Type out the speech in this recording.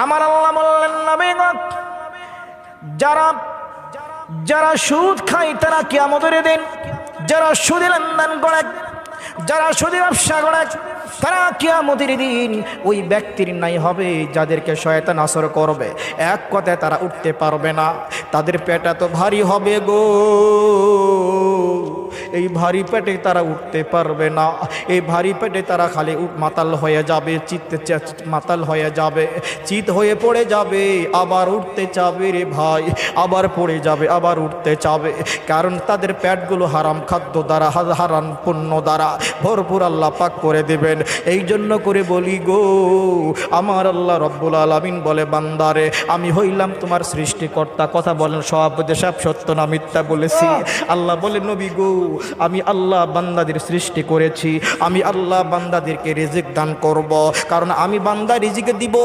আমার আল্লাহ বললেন নবী গো, যারা যারা সুদ খায় তারা কিয়ামতের দিন, যারা সুদে লেনদেন করে, যারা সুদে ব্যবসা করে, তারা কিয়ামতের দিন ওই ব্যক্তির নাই হবে যাদেরকে শয়তান আসর করবে। এক কথায় তারা উঠতে পারবে না, তাদের পেট এত ভারী হবে গো, এই ভারী পেটে তারা উঠতে পারবে না। এই ভারী পেটে তারা খালি মাতাল হয়ে যাবে, মাতাল হয়ে যাবে, চিত হয়ে পড়ে যাবে, আবার উঠতে চাবে রে ভাই, আবার পড়ে যাবে, আবার উঠতে চাবে। কারণ তাদের পেটগুলো হারাম খাদ্য দ্বারা, হারাম পণ্য দ্বারা ভরপুর আল্লাহ পাক করে দেবেন। এই জন্য করে বলি গো, আমার আল্লাহ রব্বুল আলামিন বলে, বান্দারে আমি হইলাম তোমার সৃষ্টিকর্তা। কথা বলেন সভাপতি সাহেব, সত্য না মিথ্যা বলেছি? আল্লাহ বলে, নবী গো, আমি আল্লাহ বান্দাদের সৃষ্টি করেছি, আমি আল্লাহ বান্দাদেরকে রিজিক দান করব, কারণ আমি বান্দা রিজিক দিব।